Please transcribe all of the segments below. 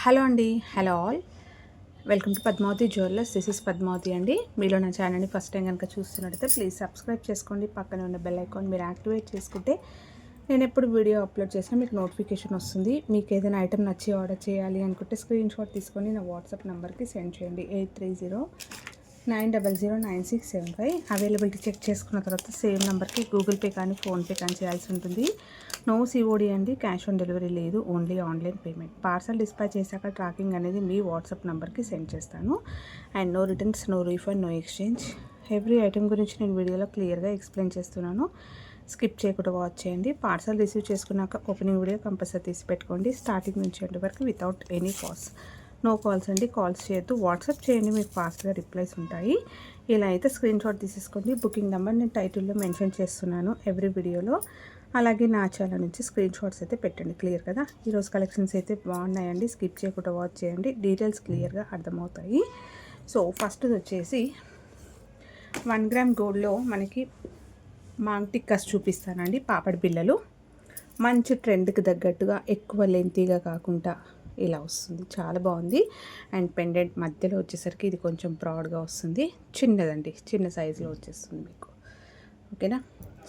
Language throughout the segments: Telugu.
హలో అండి, hello all. Welcome to Padmavathi jewellers. This is Padmavathi అండి. మీలో నా ఛానల్ని ఫస్ట్ టైం కనుక చూస్తున్నట్టయితే ప్లీజ్ సబ్స్క్రైబ్ చేసుకోండి. పక్కన ఉన్న బెల్ ఐకాన్ మీరు యాక్టివేట్ చేసుకుంటే నేను ఎప్పుడు వీడియో అప్లోడ్ చేసినా మీకు నోటిఫికేషన్ వస్తుంది. మీకు ఏదైనా ఐటమ్ నచ్చి ఆర్డర్ చేయాలి అనుకుంటే స్క్రీన్ షాట్ తీసుకొని నా వాట్సాప్ నెంబర్కి సెండ్ చేయండి. 8309009675. అవైలబిలిటీ చెక్ చేసుకున్న తర్వాత సేమ్ నెంబర్కి గూగుల్ పే కానీ ఫోన్పే కానీ చేయాల్సి ఉంటుంది. నో సిఓడి అండి, క్యాష్ ఆన్ డెలివరీ లేదు, only online payment. Parcel dispatch చేశాక ట్రాకింగ్ అనేది మీ వాట్సాప్ నెంబర్కి సెండ్ చేస్తాను. And no returns, no refund, no exchange. Every item గురించి నేను వీడియోలో క్లియర్గా ఎక్స్ప్లెయిన్ చేస్తున్నాను. స్కిప్ చేయకుండా వాచ్ చేయండి. పార్సల్ రిసీవ్ చేసుకున్నాక ఓపెనింగ్ వీడియో కంపల్సరీ తీసి పెట్టుకోండి. స్టార్టింగ్ నుంచి ఎండ్ వరకు without any calls. No calls అండి, కాల్స్ చేయొద్దు. వాట్సాప్ చేయండి, మీకు ఫాస్ట్గా రిప్లైస్ ఉంటాయి. ఇలా అయితే స్క్రీన్ షాట్ తీసేసుకోండి. బుకింగ్ నెంబర్ నేను టైటిల్లో మెన్షన్ చేస్తున్నాను ఎవ్రీ వీడియోలో. అలాగే నా ఛానల్ నుంచి స్క్రీన్ షాట్స్ అయితే పెట్టండి. క్లియర్ కదా. ఈరోజు కలెక్షన్స్ అయితే బాగున్నాయండి. స్కిప్ చేయకుండా వాచ్ చేయండి, డీటెయిల్స్ క్లియర్గా అర్థమవుతాయి. సో ఫస్ట్ వచ్చేసి 1 గ్రామ్ గోల్డ్లో మనకి మాంగ్ టిక్కాస్ చూపిస్తానండి. పాపడి బిళ్ళలు మంచి ట్రెండ్కి తగ్గట్టుగా ఎక్కువ లెంతీగా కాకుండా ఇలా వస్తుంది. చాలా బాగుంది. అండ్ పెండెంట్ మధ్యలో వచ్చేసరికి ఇది కొంచెం బ్రాడ్గా వస్తుంది. చిన్నదండి, చిన్న సైజులో వచ్చేస్తుంది మీకు. ఓకేనా.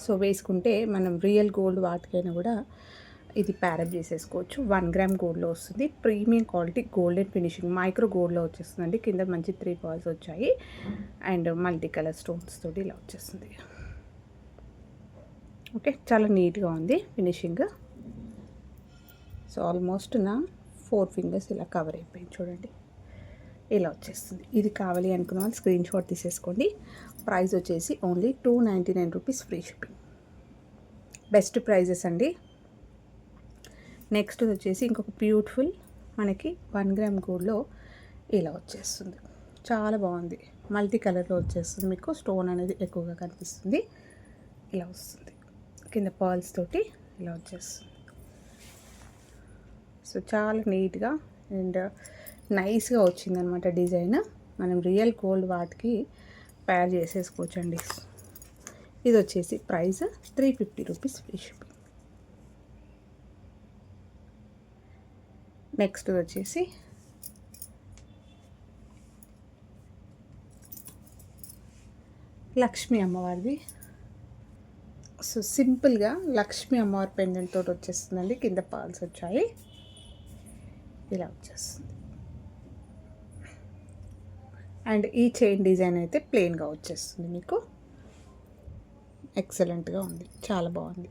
సో వేసుకుంటే మనం రియల్ గోల్డ్ వాటికైనా కూడా ఇది ప్యారప్ చేసేసుకోవచ్చు. 1 గ్రామ్ గోల్డ్లో వస్తుంది. Premium quality golden finishing micro గోల్డ్లో వచ్చేస్తుందండి. కింద మంచి 3 బాల్స్ వచ్చాయి అండ్ మల్టీ కలర్ స్టోన్స్ తోటి ఇలా వచ్చేస్తుంది. ఓకే, చాలా నీట్గా ఉంది ఫినిషింగ్. సో ఆల్మోస్ట్ నా 4 ఫింగర్స్ ఇలా కవర్ అయిపోయింది చూడండి. ఇలా వచ్చేస్తుంది. ఇది కావాలి అనుకున్న వాళ్ళు స్క్రీన్ షాట్ తీసేసుకోండి. ప్రైస్ వచ్చేసి only 299 rupees, free shipping. Best prices అండి. నెక్స్ట్ వచ్చేసి ఇంకొక బ్యూటిఫుల్ మనకి 1 గ్రామ్ గోల్డ్లో ఇలా వచ్చేస్తుంది. చాలా బాగుంది. మల్టీ కలర్లో వచ్చేస్తుంది. మీకు స్టోన్ అనేది ఎక్కువగా కనిపిస్తుంది. ఇలా వస్తుంది. కింద పర్ల్స్ తోటి ఇలా వచ్చేస్తుంది. సో చాలా నీట్గా అండ్ నైస్గా వచ్చిందనమాట డిజైన్. మనం రియల్ గోల్డ్ వాటికి పేర్ చేసేసుకోవచ్చండి. ఇది వచ్చేసి price 350 rupees, free shipping. Next వచ్చేసి లక్ష్మీ అమ్మవారిది. సో సింపుల్గా లక్ష్మీ అమ్మవారి పెండెంట్ తోటి వచ్చేస్తుందండి. కింద పాల్స్ వచ్చాయి. ఇలా వచ్చేస్తుంది. అండ్ ఈ చైన్ డిజైన్ అయితే ప్లెయిన్గా వచ్చేస్తుంది మీకు. ఎక్సలెంట్గా ఉంది, చాలా బాగుంది.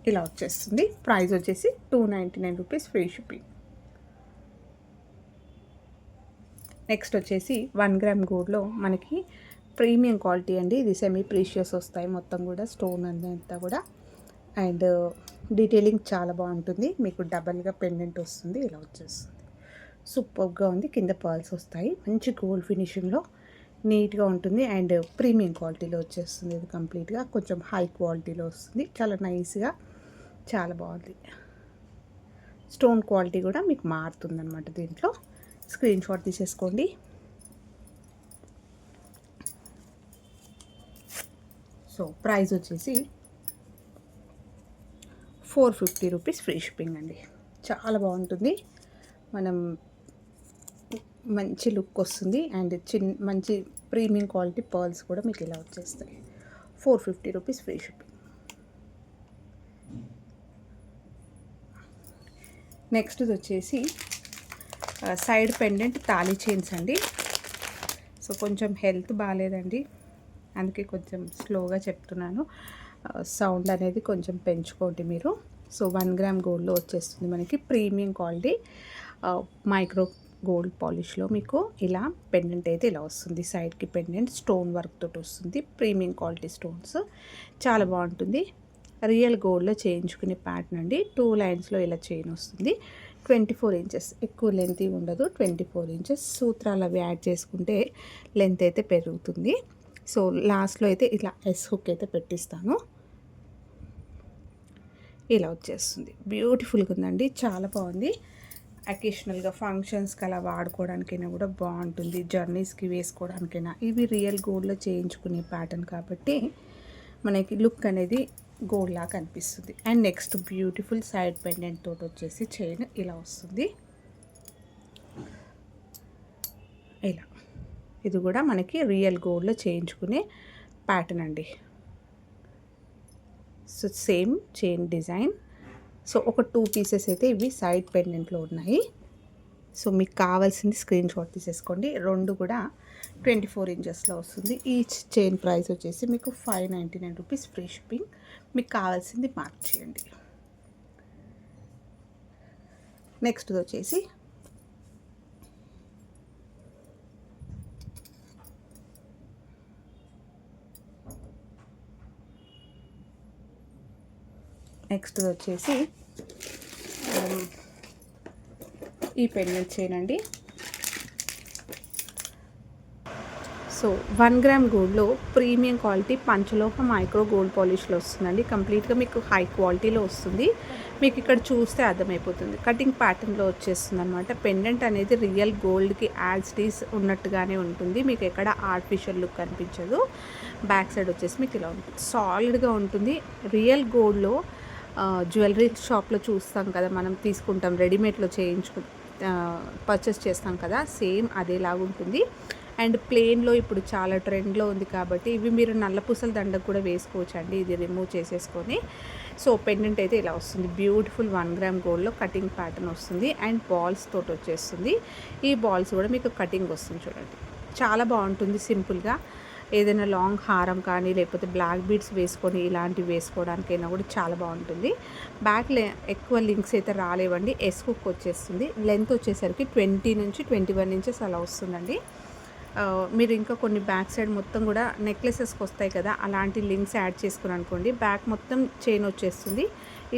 ఇలా వచ్చేస్తుంది. ప్రైస్ వచ్చేసి 299 రూపీస్, ఫ్రీ షిప్పింగ్. నెక్స్ట్ వచ్చేసి 1 గ్రామ్ గోల్డ్లో మనకి ప్రీమియం క్వాలిటీ అండి. ఇది సెమీ ప్రీషియస్ వస్తాయి మొత్తం కూడా, స్టోన్ అంతా కూడా. అండ్ డీటెయిలింగ్ చాలా బాగుంటుంది. మీకు డబల్గా పెండెంట్ వస్తుంది. ఇలా వచ్చేస్తుంది. సూపర్గా ఉంది. కింద పర్ల్స్ వస్తాయి. మంచి గోల్డ్ ఫినిషింగ్లో నీట్గా ఉంటుంది. అండ్ ప్రీమియం క్వాలిటీలో వచ్చేస్తుంది. ఇది కంప్లీట్గా కొంచెం హై క్వాలిటీలో వస్తుంది. చాలా నైస్గా, చాలా బాగుంది. స్టోన్ క్వాలిటీ కూడా మీకు మారుతుందన్నమాట దీంట్లో. స్క్రీన్ షాట్ తీసేసుకోండి. సో ప్రైస్ వచ్చేసి 450 రూపీస్, ఫ్రీ షిప్పింగ్ అండి. చాలా బాగుంటుంది. మనం మంచి లుక్ వస్తుంది. అండ్ మంచి ప్రీమియం క్వాలిటీ పర్ల్స్ కూడా మీకు ఇలా వచ్చేస్తాయి. 450 రూపీస్, ఫ్రీ షిప్పింగ్. నెక్స్ట్ వచ్చేసి సైడ్ పెండెంట్ తాళీ చైన్స్ అండి. సో కొంచెం హెల్త్ బాగాలేదండి, అందుకే కొంచెం స్లోగా చెప్తున్నాను. సౌండ్ అనేది కొంచెం పెంచుకోండి మీరు. సో 1 గ్రామ్ గోల్డ్లో వచ్చేస్తుంది మనకి ప్రీమియం క్వాలిటీ మైక్రో గోల్డ్ పాలిష్లో మీకు ఇలా పెండెంట్ అయితే ఇలా వస్తుంది. సైడ్కి పెండెంట్ స్టోన్ వర్క్ తోటి వస్తుంది. ప్రీమియం క్వాలిటీ స్టోన్స్ చాలా బాగుంటుంది. రియల్ గోల్డ్లో చేయించుకునే ప్యాటర్న్ అండి. 2 లైన్స్లో ఇలా చైన్ వస్తుంది. 24 ఇంచెస్, ఎక్కువ లెంత్ ఉండదు. 24 ఇంచెస్. సూత్రాలు అవి యాడ్ చేసుకుంటే లెంత్ అయితే పెరుగుతుంది. సో లాస్ట్లో అయితే ఇలా ఎస్ హుక్ అయితే పెట్టిస్తాను. ఇలా వచ్చేస్తుంది. బ్యూటిఫుల్గా ఉందండి, చాలా బాగుంది. అకేషనల్గా ఫంక్షన్స్కి అలా వాడుకోవడానికైనా కూడా బాగుంటుంది. జర్నీస్కి వేసుకోవడానికైనా. ఇవి రియల్ గోల్డ్లో చేయించుకునే ప్యాటర్న్ కాబట్టి మనకి లుక్ అనేది గోల్డ్ లాగా కనిపిస్తుంది. And next beautiful side pendant తోటి వచ్చేసి చైన్ ఇలా వస్తుంది. ఇలా ఇది కూడా మనకి రియల్ గోల్డ్లో చేయించుకునే ప్యాటర్న్ అండి. So same chain design. So ఒక 2 పీసెస్ అయితే ఇవి సైడ్ పెండెంట్లో ఉన్నాయి. సో మీకు కావాల్సింది స్క్రీన్ షాట్ తీసేసుకోండి. రెండు కూడా 24 ఇంచెస్లో వస్తుంది. ఈచ్ చైన్ ప్రైస్ వచ్చేసి మీకు 599 రూపీస్ ఫ్రీ షిప్పింగ్. మీకు కావాల్సింది మార్క్ చేయండి. నెక్స్ట్ వచ్చేసి ఈ పెండెంట్ చైన్ అండి. సో 1 గ్రామ్ గోల్డ్లో ప్రీమియం క్వాలిటీ పంచలోహ మైక్రో గోల్డ్ పాలిష్లో వస్తుందండి. కంప్లీట్గా మీకు హై క్వాలిటీలో వస్తుంది. మీకు ఇక్కడ చూస్తే అర్థమైపోతుంది. కటింగ్ ప్యాటర్న్లో వచ్చేస్తుంది అనమాట. పెండెంట్ అనేది రియల్ గోల్డ్కి యాజ్ ఇట్ ఈస్ ఉన్నట్టుగానే ఉంటుంది. మీకు ఎక్కడ ఆర్టిఫిషియల్ లుక్ కనిపించదు. బ్యాక్ సైడ్ వచ్చేసి మీకు ఇలా ఉంటుంది. సాలిడ్గా ఉంటుంది. రియల్ గోల్డ్లో జ్యువెలరీ షాప్లో చూస్తాం కదా, మనం తీసుకుంటాం రెడీమేడ్లో పర్చేస్ చేస్తాం కదా, సేమ్ అదేలాగా ఉంటుంది. అండ్ ప్లెయిన్లో ఇప్పుడు చాలా ట్రెండ్లో ఉంది కాబట్టి ఇవి మీరు నల్లపూసల దండకు కూడా వేసుకోవచ్చు అండి. ఇది రిమూవ్ చేసేసుకొని. సో పెండెంట్ అయితే ఇలా వస్తుంది. బ్యూటిఫుల్ 1 గ్రామ్ గోల్డ్లో కటింగ్ ప్యాటర్న్ వస్తుంది. అండ్ బాల్స్ తోటి వచ్చేస్తుంది. ఈ బాల్స్ కూడా మీకు కటింగ్ వస్తుంది చూడండి. చాలా బాగుంటుంది. సింపుల్గా ఏదైనా లాంగ్ హారం కానీ లేకపోతే బ్లాక్ బీడ్స్ వేసుకొని ఇలాంటివి వేసుకోవడానికైనా కూడా చాలా బాగుంటుంది. బ్యాక్ ఎక్కువ లింక్స్ అయితే రాలేవండి. ఎస్ హుక్ వచ్చేస్తుంది. లెంత్ వచ్చేసరికి 20 నుంచి 21 ఇంచెస్ అలా వస్తుందండి. మీరు ఇంకా కొన్ని బ్యాక్ సైడ్ మొత్తం కూడా నెక్లెసెస్కి వస్తాయి కదా, అలాంటి లింక్స్ యాడ్ చేసుకుని అనుకోండి, బ్యాక్ మొత్తం చైన్ వచ్చేస్తుంది.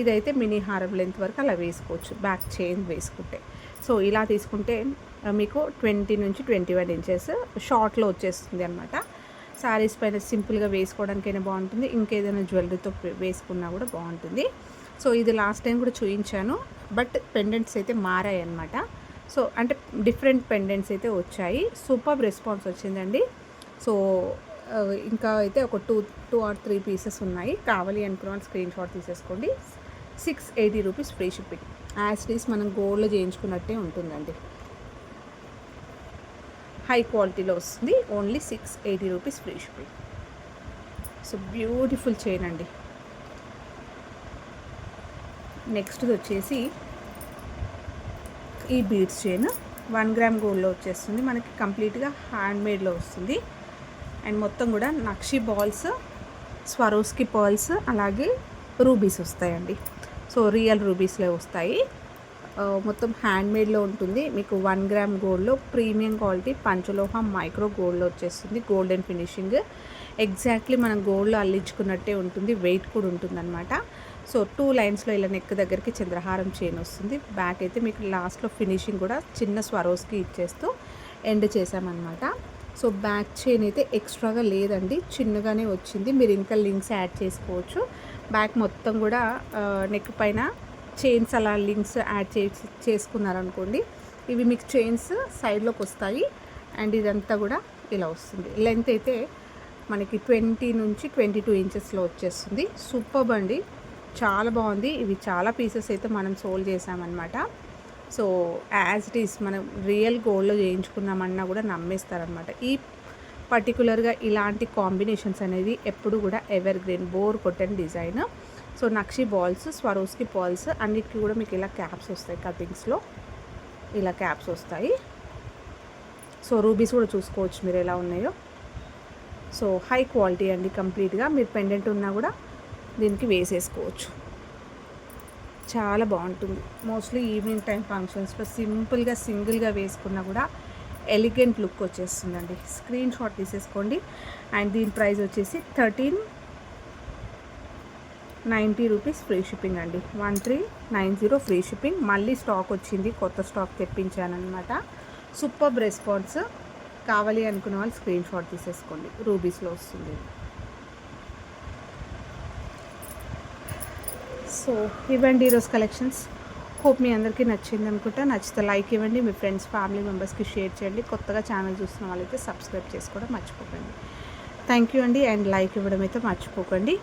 ఇదైతే మినీ హారం లెంత్ వరకు అలా వేసుకోవచ్చు బ్యాక్ చైన్ వేసుకుంటే. సో ఇలా తీసుకుంటే మీకు 20 నుంచి 21 ఇంచెస్ షార్ట్లో వచ్చేస్తుంది అనమాట. శారీస్ పైన సింపుల్గా వేసుకోవడానికైనా బాగుంటుంది. ఇంకేదైనా జ్యువెలరీతో వేసుకున్నా కూడా బాగుంటుంది. సో ఇది లాస్ట్ టైం కూడా చూపించాను, బట్ పెండెంట్స్ అయితే మారాయి అనమాట. సో అంటే డిఫరెంట్ పెండెంట్స్ అయితే వచ్చాయి. సూపర్ రెస్పాన్స్ వచ్చిందండి. సో ఇంకా అయితే ఒక 2 or 3 పీసెస్ ఉన్నాయి. కావాలి అనుకున్న స్క్రీన్ షాట్ తీసేసుకోండి. 680 rupees free shipping. As it is మనం గోల్డ్లో చేయించుకున్నట్టే ఉంటుందండి. హై క్వాలిటీలో వస్తుంది. Only 680 rupees free shipping. So beautiful chain అండి. నెక్స్ట్ వచ్చేసి ఈ బీడ్స్ చైన్ 1 గ్రామ్ గోల్డ్లో వచ్చేస్తుంది. మనకి కంప్లీట్గా హ్యాండ్మేడ్లో వస్తుంది. అండ్ మొత్తం కూడా నక్షి బాల్స్, స్వరోస్కి పర్ల్స్, అలాగే రూబీస్ వస్తాయండి. సో రియల్ రూబీస్లో వస్తాయి. మొత్తం హ్యాండ్మేడ్లో ఉంటుంది. మీకు 1 గ్రామ్ గోల్డ్లో ప్రీమియం క్వాలిటీ పంచలోహం మైక్రో గోల్డ్లో వచ్చేస్తుంది. గోల్డెన్ ఫినిషింగ్ ఎగ్జాక్ట్లీ మనం గోల్డ్లో అల్లించుకున్నట్టే ఉంటుంది. వెయిట్ కూడా ఉంటుందన్నమాట. సో 2 లైన్స్లో ఇలా నెక్ దగ్గరికి చంద్రహారం చైన్ వస్తుంది. బ్యాక్ అయితే మీకు లాస్ట్లో ఫినిషింగ్ కూడా చిన్న స్వరోస్కి ఇచ్చేస్తూ ఎండ్ చేసామన్నమాట. సో బ్యాక్ చైన్ అయితే ఎక్స్ట్రాగా లేదండి, చిన్నగానే వచ్చింది. మీరు ఇంకా లింక్స్ యాడ్ చేసుకోవచ్చు. బ్యాక్ మొత్తం కూడా నెక్ పైన చైన్స్ అలా లింక్స్ యాడ్ చేసుకున్నారనుకోండి, ఇవి మీకు చైన్స్ సైడ్లోకి వస్తాయి. అండ్ ఇదంతా కూడా ఇలా వస్తుంది. లెంత్ అయితే మనకి 20 నుంచి 22 ఇంచెస్లో వచ్చేస్తుంది. సూపర్బ్ అండి, చాలా బాగుంది. ఇవి చాలా పీసెస్ అయితే మనం సోల్డ్ చేసామన్నమాట. సో యాజ్ ఇట్ ఈస్ మనం రియల్ గోల్డ్లో చేయించుకున్నామన్నా కూడా నమ్మేస్తారనమాట. ఈ పర్టికులర్గా ఇలాంటి కాంబినేషన్స్ అనేది ఎప్పుడు కూడా ఎవర్ గ్రీన్ బోర్ కొట్టని design. So Nakshi balls, Swarovski balls అన్నిటికీ కూడా మీకు ఇలా క్యాప్స్ వస్తాయి. కటింగ్స్లో ఇలా క్యాప్స్ వస్తాయి. సో రూబీస్ కూడా చూసుకోవచ్చు మీరు ఎలా ఉన్నాయో. సో హై క్వాలిటీ అండి. కంప్లీట్గా మీరు పెండెంట్ ఉన్నా కూడా దీనికి వేసేసుకోవచ్చు. చాలా బాగుంటుంది. మోస్ట్లీ ఈవినింగ్ టైం ఫంక్షన్స్లో సింపుల్గా సింగిల్గా వేసుకున్నా కూడా ఎలిగెంట్ లుక్ వచ్చేస్తుందండి. స్క్రీన్ షాట్ తీసేసుకోండి. అండ్ దీని ప్రైస్ వచ్చేసి 1390 రూపీస్ ఫ్రీ షిప్పింగ్ అండి. 1390 ఫ్రీ షిప్పింగ్. మళ్ళీ స్టాక్ వచ్చింది, కొత్త స్టాక్ తెప్పించానమాట. Super response. కావాలి అనుకున్న వాళ్ళు స్క్రీన్ షాట్ తీసేసుకోండి. రూబీస్లో వస్తుంది. సో ఇవ్వండి ఈరోజు కలెక్షన్స్. హోప్ మీ అందరికీ నచ్చింది అనుకుంటా. నచ్చితే లైక్ ఇవ్వండి, మీ ఫ్రెండ్స్ ఫ్యామిలీ మెంబర్స్కి షేర్ చేయండి. కొత్తగా ఛానల్ చూస్తున్న వాళ్ళైతే సబ్స్క్రైబ్ చేసుకోవడం మర్చిపోకండి. థ్యాంక్ యూ అండి. అండ్ లైక్ ఇవ్వడం అయితే మర్చిపోకండి.